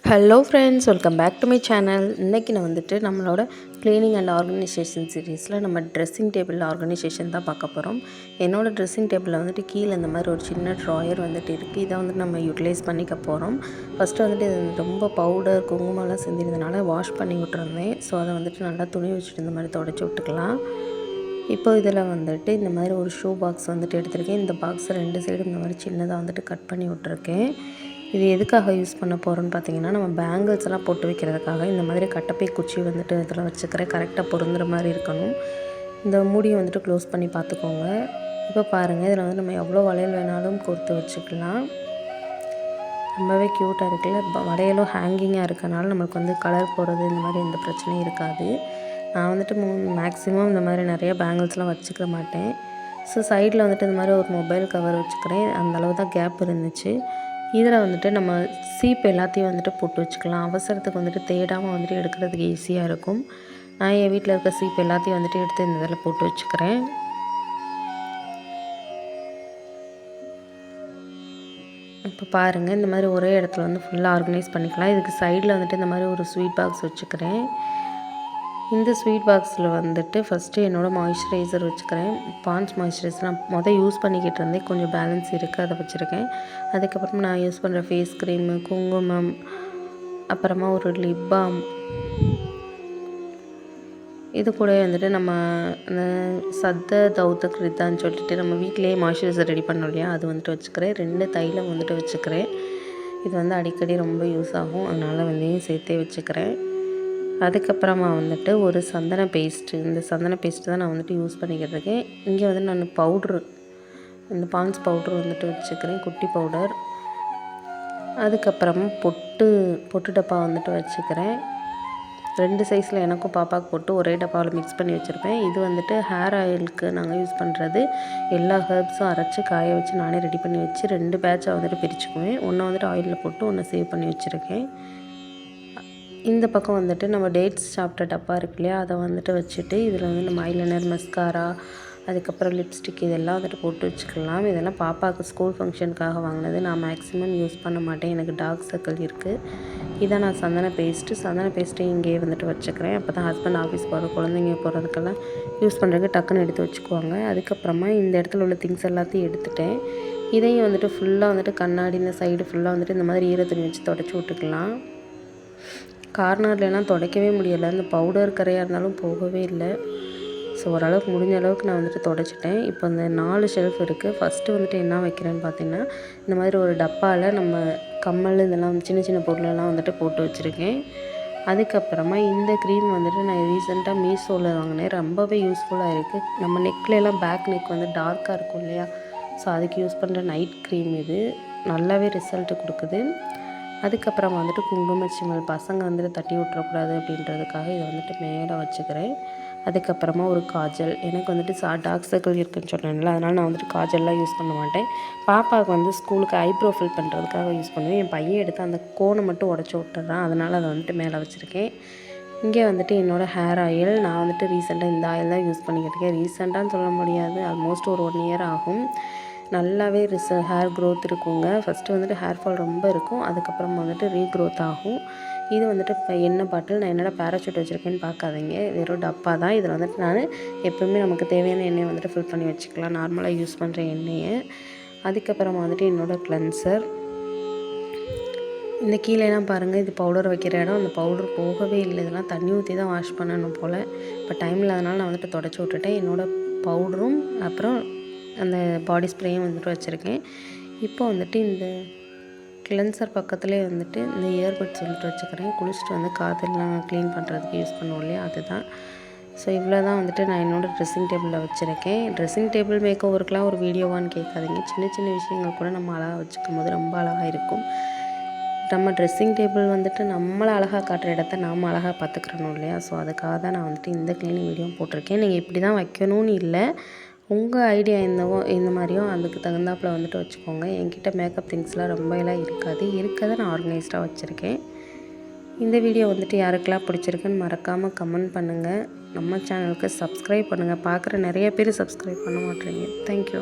Hello friends, welcome back to my channel. இன்றைக்கி நான் வந்துட்டு நம்மளோட க்ளீனிங் அண்ட் ஆர்கனைசேஷன் சீரீஸில் நம்ம ட்ரெஸ்ஸிங் டேபிள் ஆர்கனைசேஷன் தான் பார்க்க போகிறோம். என்னோடய ட்ரெஸ்ஸிங் டேபிளில் வந்துட்டு கீழே இந்த மாதிரி ஒரு சின்ன ட்ராயர் வந்துட்டு இருக்குது. இதை வந்துட்டு நம்ம யூட்டிலைஸ் பண்ணிக்க போகிறோம். ஃபஸ்ட்டு வந்துட்டு இது ரொம்ப பவுடர் குங்குமம்லாம் செஞ்சிருந்தனால வாஷ் பண்ணி விட்டுருந்தேன். ஸோ அதை வந்துட்டு நல்லா துணி வச்சுட்டு இந்த மாதிரி துடைச்சி விட்டுக்கலாம். இப்போ இதில் வந்துட்டு இந்த மாதிரி ஒரு ஷூ பாக்ஸ் வந்துட்டு எடுத்திருக்கேன். இந்த பாக்ஸை 2 சைடும் இந்த மாதிரி சின்னதாக வந்துட்டு கட் பண்ணி விட்டுருக்கேன். இது எதுக்காக யூஸ் பண்ண போகிறோன்னு பார்த்தீங்கன்னா, நம்ம பேங்கிள்ஸ் எல்லாம் போட்டு வைக்கிறதுக்காக இந்த மாதிரி கட்டப்பை குச்சி வந்துட்டு இதில் வச்சுக்கிறேன். கரெக்டாக பொருந்துற மாதிரி இருக்கணும். இந்த மூடியை வந்துட்டு க்ளோஸ் பண்ணி பார்த்துக்கோங்க. இப்போ பாருங்கள், இதில் வந்து நம்ம எவ்வளோ வளையல் வேணாலும் கோர்த்து வச்சுக்கலாம். ரொம்பவே க்யூட்டாக இருக்குல்ல. வளையலும் ஹேங்கிங்காக இருக்கனால நம்மளுக்கு வந்து கலர் போகிறது இந்த மாதிரி எந்த பிரச்சனையும் இருக்காது. நான் வந்துட்டு மேக்ஸிமம் இந்த மாதிரி நிறைய பேங்கிள்ஸ்லாம் வச்சுக்க மாட்டேன். ஸோ சைடில் வந்துட்டு இந்த மாதிரி ஒரு மொபைல் கவர் வச்சுக்கிறேன். அந்தளவு தான் கேப் இருந்துச்சு. இதில் வந்துட்டு நம்ம சீப் எல்லாத்தையும் வந்துட்டு போட்டு வச்சுக்கலாம். அவசரத்துக்கு வந்துட்டு தேடாமல் வந்துட்டு எடுக்கிறதுக்கு ஈஸியாக இருக்கும். நான் என் வீட்டில் இருக்க சீப் எல்லாத்தையும் வந்துட்டு எடுத்து இந்த இதில் போட்டு வச்சுக்கிறேன். இப்போ பாருங்கள், இந்த மாதிரி ஒரே இடத்துல வந்து ஃபுல்லாக ஆர்கனைஸ் பண்ணிக்கலாம். இதுக்கு சைடில் வந்துட்டு இந்த மாதிரி ஒரு ஸ்வீட் பாக்ஸ் வச்சுக்கிறேன். இந்த ஸ்வீட் பாக்ஸில் வந்துட்டு ஃபஸ்ட்டு என்னோடய மாய்ஸ்சரைசர் வச்சுக்கிறேன். பான்ஸ் மாய்ஸ்சரைசர் நான் யூஸ் பண்ணிக்கிட்டு இருந்தேன். கொஞ்சம் பேலன்ஸ் இருக்குது, அதை வச்சுருக்கேன். அதுக்கப்புறம் நான் யூஸ் பண்ணுற ஃபேஸ் க்ரீமு, குங்குமம், அப்புறமா ஒரு லிப் பாம், இது கூட வந்துட்டு நம்ம அந்த சத்த தௌத்த கிருத்தான்னு சொல்லிட்டு நம்ம வீட்டிலேயே மாய்ஸ்சரைசர் ரெடி பண்ணோம் இல்லையா, அது வந்துட்டு வச்சுக்கிறேன். 2 தைலம் வந்துட்டு வச்சுக்கிறேன். இது வந்து அடிக்கடி ரொம்ப யூஸ் ஆகும், அதனால் வெந்தயம் சேர்த்தே வச்சுக்கிறேன். அதுக்கப்புறமா வந்துட்டு ஒரு சந்தன பேஸ்ட்டு, இந்த சந்தன பேஸ்ட்டு தான் நான் வந்துட்டு யூஸ் பண்ணிக்கிட்டு இருக்கேன். இங்கே வந்து நான் பவுட்ரு, இந்த பான்ஸ் பவுட்ரு வந்துட்டு வச்சுக்கிறேன், குட்டி பவுடர். அதுக்கப்புறமா பொட்டு டப்பா வந்துட்டு வச்சுக்கிறேன். 2 சைஸில் எனக்கும் பாப்பாவுக்கு போட்டு ஒரே டப்பாவில் மிக்ஸ் பண்ணி வச்சுருப்பேன். இது வந்துட்டு ஹேர் ஆயிலுக்கு நாங்கள் யூஸ் பண்ணுறது. எல்லா ஹெர்ப்ஸும் அரைச்சி காய வச்சு நானே ரெடி பண்ணி வச்சு 2 பேட்சாக வந்துட்டு பிரிச்சுக்குவேன். ஒன்று வந்துட்டு ஆயிலில் போட்டு ஒன்று சேவ் பண்ணி வச்சுருக்கேன். இந்த பக்கம் வந்துட்டு நம்ம டேட்ஸ் சாப்பிட்ட டப்பா இருக்கு இல்லையா, அதை வந்துட்டு வச்சுட்டு இதில் வந்து நம்ம ஐலைனர், மஸ்காரா, அதுக்கப்புறம் லிப்ஸ்டிக் இதெல்லாம் வந்துட்டு போட்டு வச்சுக்கலாம். இதெல்லாம் பாப்பாவுக்கு ஸ்கூல் ஃபங்க்ஷனுக்காக வாங்கினது. நான் மேக்ஸிமம் யூஸ் பண்ண மாட்டேன், எனக்கு டார்க் சர்க்கிள் இருக்குது. இதை நான் சந்தன பேஸ்ட்டு இங்கேயே வந்துட்டு வச்சுக்கிறேன். அப்போ தான் ஹஸ்பண்ட் ஆஃபீஸ் போகிற குழந்தைங்க போகிறதுக்கெல்லாம் யூஸ் பண்ணுறதுக்கு டக்குன்னு எடுத்து வச்சுக்குவாங்க. அதுக்கப்புறமா இந்த இடத்துல உள்ள திங்ஸ் எல்லாத்தையும் எடுத்துட்டேன். இதையும் வந்துட்டு ஃபுல்லாக வந்துட்டு கண்ணாடி இந்த சைடு ஃபுல்லாக வந்துட்டு இந்த மாதிரி ஈரத்துணி வச்சு தொடச்சி விட்டுக்கலாம். கார்னர்லாம் துடைக்கவே முடியலை, இந்த பவுடர் கரையாக இருந்தாலும் போகவே இல்லை. ஸோ ஓரளவுக்கு முடிஞ்ச அளவுக்கு நான் வந்துட்டு துடைச்சிட்டேன். இப்போ இந்த 4 ஷெல்ஃப் இருக்குது. ஃபஸ்ட்டு வந்துட்டு என்ன வைக்கிறேன்னு பார்த்தீங்கன்னா, இந்த மாதிரி ஒரு டப்பாவில் நம்ம கம்மல் இதெல்லாம் சின்ன சின்ன பொருளெல்லாம் வந்துட்டு போட்டு வச்சுருக்கேன். அதுக்கப்புறமா இந்த க்ரீம் வந்துட்டு நான் ரீசெண்டாக மீஷோவில் வாங்கினேன். ரொம்பவே யூஸ்ஃபுல்லாக இருக்குது. நம்ம நெக்லெலாம் பேக் நெக் வந்து டார்க்காக இருக்கும் இல்லையா, ஸோ அதுக்கு யூஸ் பண்ணுற நைட் க்ரீம் இது. நல்லாவே ரிசல்ட்டு கொடுக்குது. அதுக்கப்புறம் வந்துட்டு குங்குமச்சிமல் பசங்க வந்துட்டு தட்டி விட்டுறக்கூடாது அப்படின்றதுக்காக இதை வந்துட்டு மேலே வச்சுக்கிறேன். அதுக்கப்புறமா ஒரு காஜல், எனக்கு வந்துட்டு டார்க் சர்க்கிள் இருக்குதுன்னு சொன்னேன்ல, அதனால் நான் வந்துட்டு காஜல்லாம் யூஸ் பண்ண மாட்டேன். பாப்பாவுக்கு வந்து ஸ்கூலுக்கு ஐப்ரோ ஃபில் பண்ணுறதுக்காக யூஸ் பண்ணுவேன். என் பையன் எடுத்து அந்த கோனை மட்டும் உடச்சி விட்டுறான், அதனால் அதை வந்துட்டு மேலே வச்சுருக்கேன். இங்கே வந்துட்டு என்னோடய ஹேர் ஆயில், நான் வந்துட்டு ரீசெண்டாக இந்த ஆயில் தான் யூஸ் பண்ணிக்கிட்டு இருக்கேன். ரீசெண்டான்னு சொல்ல முடியாது, ஆல்மோஸ்ட் ஒரு 1 இயர் ஆகும். நல்லாவே ஹேர் க்ரோத் இருக்குங்க. ஃபஸ்ட்டு வந்துட்டு ஹேர் ஃபால் ரொம்ப இருக்கும், அதுக்கப்புறம் வந்துட்டு ரீக்ரோத் ஆகும். இது வந்துட்டு இப்போ எண்ணெய் பாட்டில், நான் என்னோட பேராஷூட் வச்சுருக்கேன்னு பார்க்காதீங்க, வெறும் டப்பா தான். இதில் வந்துட்டு நான் எப்போவுமே நமக்கு தேவையான எண்ணெயை வந்துட்டு ஃபில் பண்ணி வச்சுக்கலாம், நார்மலாக யூஸ் பண்ணுற எண்ணெயை. அதுக்கப்புறமா வந்துட்டு என்னோடய கிளென்சர். இந்த கீழேலாம் பாருங்கள், இது பவுடர் வைக்கிற இடம், அந்த பவுடர் போகவே இல்லை. இதெல்லாம் தண்ணி ஊற்றி தான் வாஷ் பண்ணணும் போல். இப்போ டைம் இல்லாதனால நான் வந்துட்டு தொடச்சி விட்டுட்டேன். என்னோடய பவுடரும் அப்புறம் அந்த பாடி ஸ்ப்ரேயும் வந்துட்டு வச்சுருக்கேன். இப்போ வந்துட்டு இந்த கிளென்சர் பக்கத்துலேயே வந்துட்டு இந்த இயர்பட்ஸ் வந்துட்டு வச்சுக்கிறேன். குளிச்சுட்டு வந்து காதெல்லாம் க்ளீன் பண்ணுறதுக்கு யூஸ் பண்ணுவோம் இல்லையா, அதுதான். ஸோ இவ்வளோ தான் வந்துட்டு நான் என்னோடய ட்ரெஸ்ஸிங் டேபிளில் வச்சுருக்கேன். ட்ரெஸ்ஸிங் டேபிள் மேக் ஓவருக்கெலாம் ஒரு வீடியோவான்னு கேட்காதீங்க. சின்ன சின்ன விஷயங்கள் கூட நம்ம அழகாக வச்சுக்கும் போது ரொம்ப அழகாக இருக்கும். நம்ம ட்ரெஸ்ஸிங் டேபிள் வந்துட்டு நம்மளை அழகாக காட்டுற இடத்த நாம் அழகாக பார்த்துக்கிறணும் இல்லையா, ஸோ அதுக்காக தான் நான் வந்துட்டு இந்த க்ளீனிங் வீடியோ போட்டிருக்கேன். நீங்கள் இப்படி தான் வைக்கணும்னு இல்லை, உங்கள் ஐடியா என்னவோ இந்த மாதிரியும் அதுக்கு தகுந்தாப்பில் வந்துட்டு வச்சுக்கோங்க. என்கிட்ட மேக்கப் திங்ஸ்லாம் ரொம்ப எல்லாம் இருக்காது, இருக்கதை நான் ஆர்கனைஸ்டாக வச்சுருக்கேன். இந்த வீடியோ வந்துட்டு யாருக்கெல்லாம் பிடிச்சிருக்குன்னு மறக்காமல் கமெண்ட் பண்ணுங்கள். நம்ம சேனலுக்கு சப்ஸ்கிரைப் பண்ணுங்கள். பார்க்குற நிறைய பேர் சப்ஸ்கிரைப் பண்ண மாட்டேறீங்க. தேங்க்யூ.